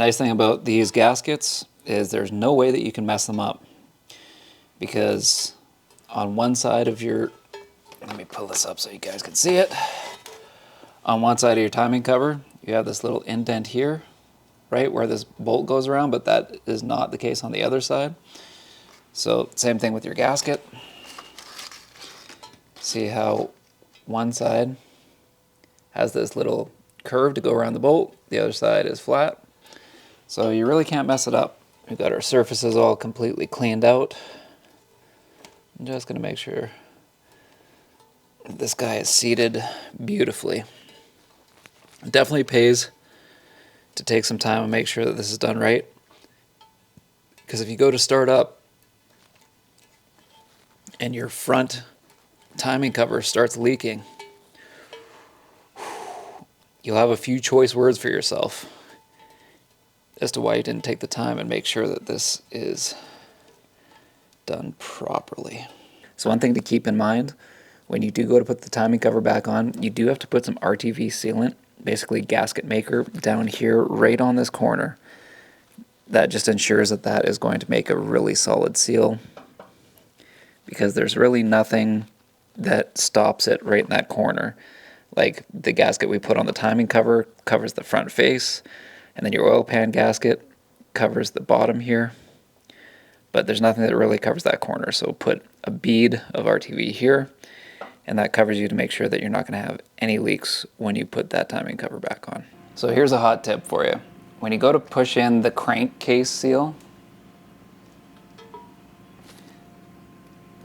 nice thing about these gaskets is there's no way that you can mess them up, because on one side of your, let me pull this up so you guys can see it. On one side of your timing cover, you have this little indent here, right where this bolt goes around, but that is not the case on the other side. So same thing with your gasket. See how one side has this little curve to go around the bolt, the other side is flat. So you really can't mess it up. We've got our surfaces all completely cleaned out. I'm just going to make sure this guy is seated beautifully. It definitely pays to take some time and make sure that this is done right, because if you go to start up and your front timing cover starts leaking, you'll have a few choice words for yourself as to why you didn't take the time and make sure that this is done properly. So one thing to keep in mind, when you do go to put the timing cover back on, you do have to put some RTV sealant, basically gasket maker, down here right on this corner. That just ensures that that is going to make a really solid seal, because there's really nothing that stops it right in that corner. Like the gasket we put on the timing cover covers the front face, and then your oil pan gasket covers the bottom here, but there's nothing that really covers that corner. So put a bead of RTV here, and that covers you to make sure that you're not going to have any leaks when you put that timing cover back on. So here's a hot tip for you. When you go to push in the crankcase seal,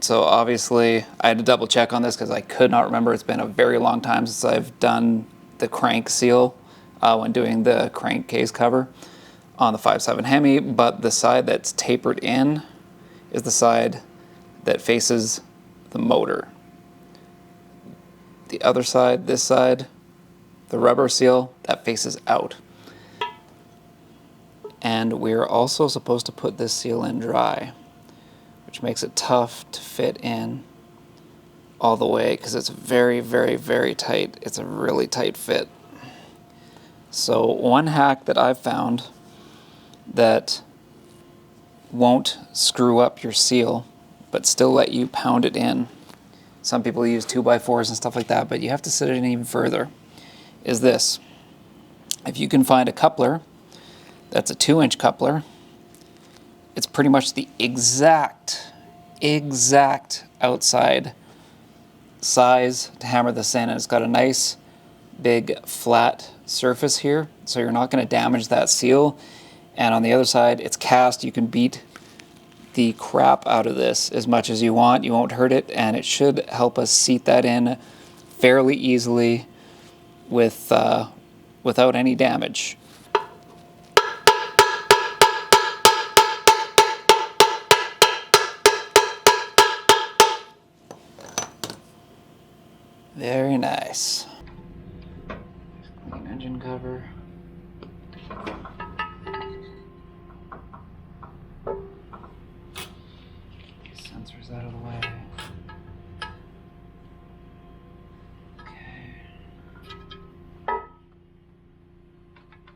so obviously I had to double check on this because I could not remember. It's been a very long time since I've done the crank seal when doing the crankcase cover on the 5.7 Hemi, but the side that's tapered in is the side that faces the motor. The other side, this side, the rubber seal, that faces out. And we're also supposed to put this seal in dry, which makes it tough to fit in all the way because it's very, very, very tight. It's a really tight fit. So one hack that I've found that won't screw up your seal but still let you pound it in, some people use 2x4s and stuff like that, but you have to set it in even further, is this. If you can find a coupler that's a 2-inch coupler, it's pretty much the exact outside size to hammer this in, and it's got a nice big flat surface here, so you're not going to damage that seal. And on the other side, it's cast. You can beat the crap out of this as much as you want. You won't hurt it, and it should help us seat that in fairly easily with without any damage. Very nice. Clean engine cover. Sensors out of the way. Okay.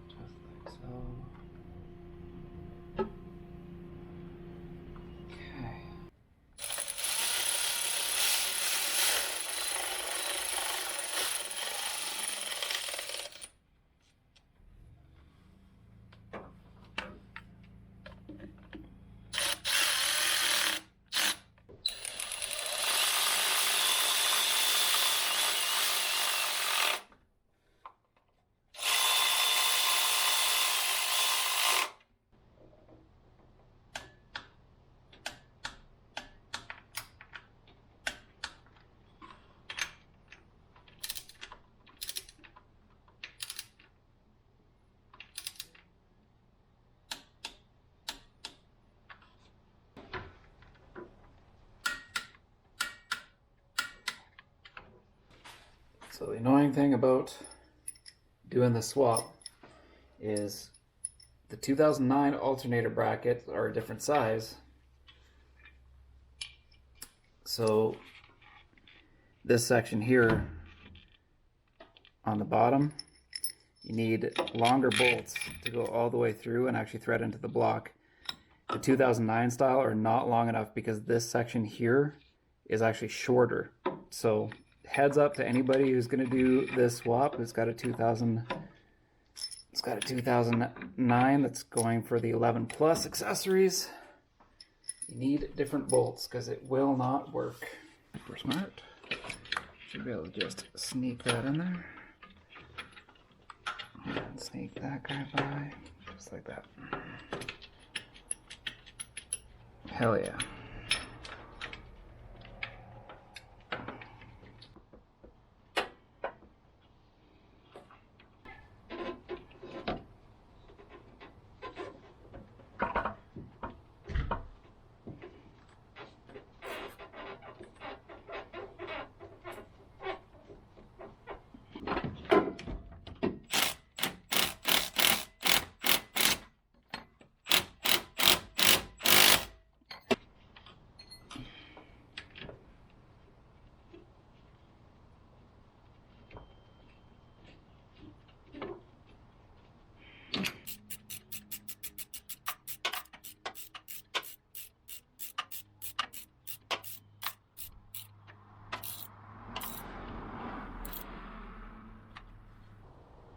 Just like so. Okay. So the annoying thing about doing the swap is the 2009 alternator brackets are a different size. So this section here on the bottom, you need longer bolts to go all the way through and actually thread into the block. The 2009 style are not long enough because this section here is actually shorter. So heads up to anybody who's going to do this swap. It's got a 2009 that's going for the 11 plus accessories. You need different bolts because it will not work. Super smart. Should be able to just sneak that in there. And sneak that guy by. Just like that. Hell yeah.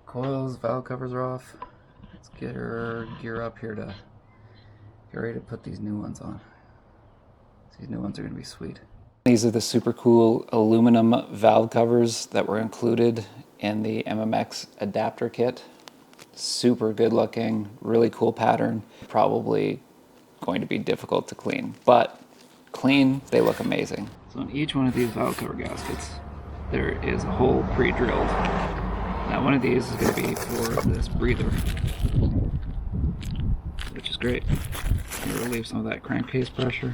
Coils, valve covers are off. Let's get her gear up here to get ready to put these new ones on. These new ones are going to be sweet. These are the super cool aluminum valve covers that were included in the MMX adapter kit. Super good looking, really cool pattern. Probably going to be difficult to clean, but clean, they look amazing. So on each one of these valve cover gaskets, there is a hole pre-drilled. Now one of these is going to be for this breather, which is great. It'll relieve some of that crankcase pressure.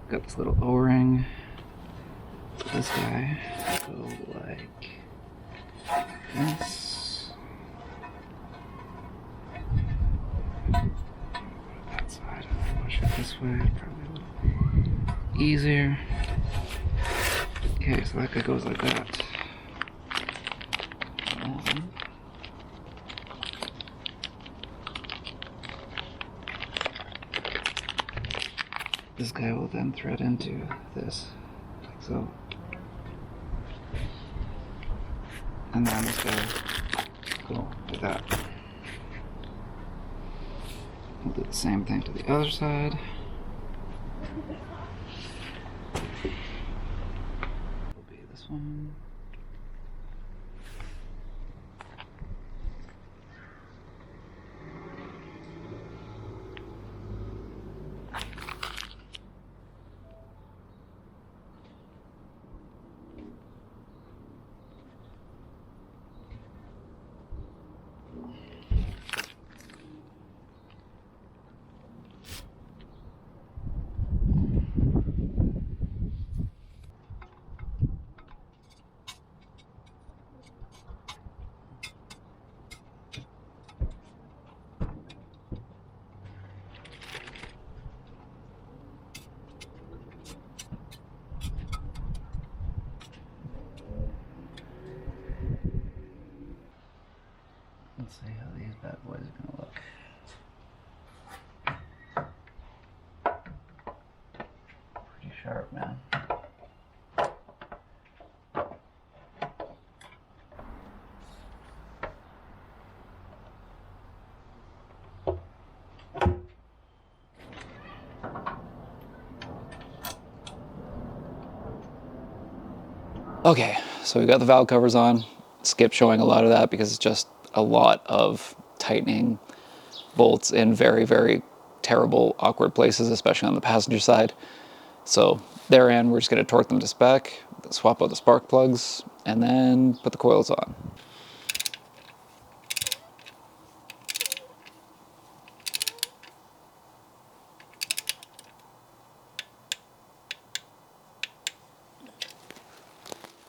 Got this little O-ring. This guy go like this. That side, push it this way, probably a little easier. Okay, so that guy goes like that. This guy will then thread into this, like so. And then this guy will go like that. We'll do the same thing to the other side. Will be this one. Let's see how these bad boys are going to look. Pretty sharp, man. Okay, so we got the valve covers on. Skip showing a lot of that because it's just a lot of tightening bolts in very, very terrible, awkward places, especially on the passenger side. So therein, we're just going to torque them to spec, swap out the spark plugs, and then put the coils on.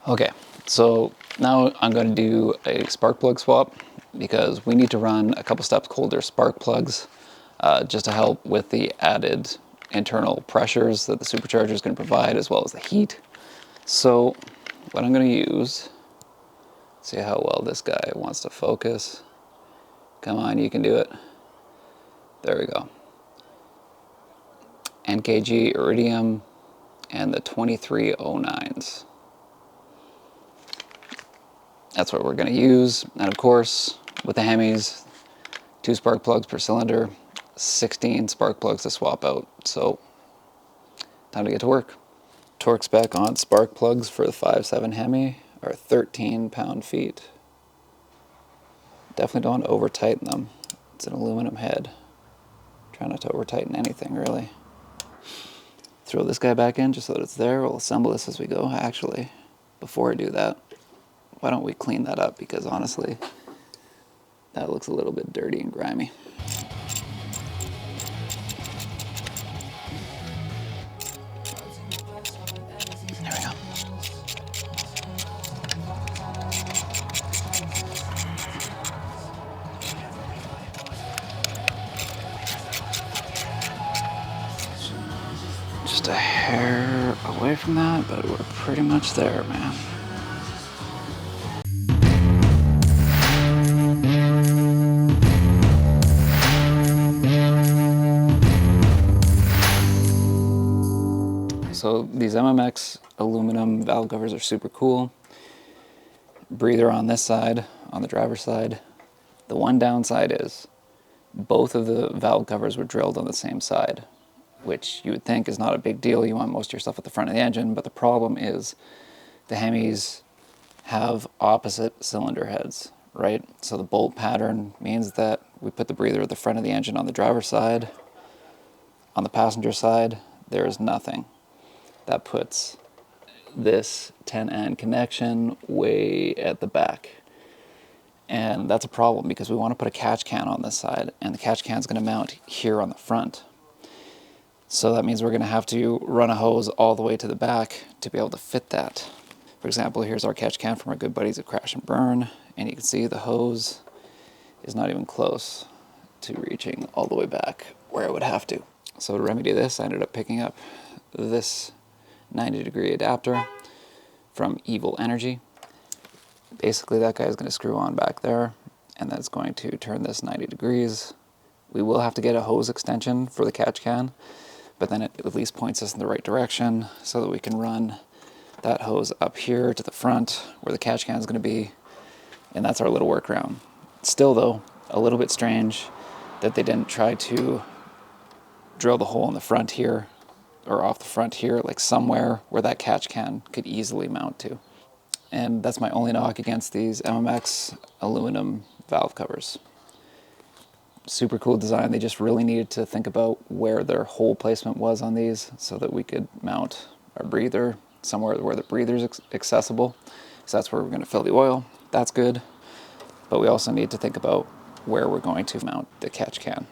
Okay, so now I'm going to do a spark plug swap because we need to run a couple steps colder spark plugs just to help with the added internal pressures that the supercharger is going to provide as well as the heat. So what I'm going to use See how well this guy wants to focus. Come on, you can do it. There we go. NKG Iridium and the 2309s. That's what we're going to use. And of course, with the Hemis, 2 spark plugs per cylinder, 16 spark plugs to swap out. So, time to get to work. Torque spec on spark plugs for the 5.7 Hemi are 13 pound-feet. Definitely don't want to over-tighten them. It's an aluminum head. Try not to over-tighten anything, really. Throw this guy back in just so that it's there. We'll assemble this as we go. Actually, before I do that, why don't we clean that up? Because honestly, that looks a little bit dirty and grimy. There we go. Just a hair away from that, but we're pretty much there, man. So these MMX aluminum valve covers are super cool. Breather on this side, on the driver's side. The one downside is both of the valve covers were drilled on the same side, which you would think is not a big deal. You want most of your stuff at the front of the engine, but the problem is the Hemis have opposite cylinder heads, right? So the bolt pattern means that we put the breather at the front of the engine on the driver's side. On the passenger side, there is nothing. That puts this 10N connection way at the back. And that's a problem because we want to put a catch can on this side, and the catch can is going to mount here on the front. So that means we're going to have to run a hose all the way to the back to be able to fit that. For example, here's our catch can from our good buddies at Crash and Burn, and you can see the hose is not even close to reaching all the way back where I would have to. So to remedy this, I ended up picking up this 90-degree adapter from Evil Energy. Basically, that guy is going to screw on back there, and that's going to turn this 90 degrees. We will have to get a hose extension for the catch can, but then it at least points us in the right direction so that we can run that hose up here to the front where the catch can is going to be, and that's our little workaround. Still, though, a little bit strange that they didn't try to drill the hole in the front here or off the front here, like somewhere where that catch can could easily mount to. And that's my only knock against these MMX aluminum valve covers. Super cool design. They just really needed to think about where their hole placement was on these so that we could mount our breather somewhere where the breather's accessible. So that's where we're going to fill the oil. That's good. But we also need to think about where we're going to mount the catch can.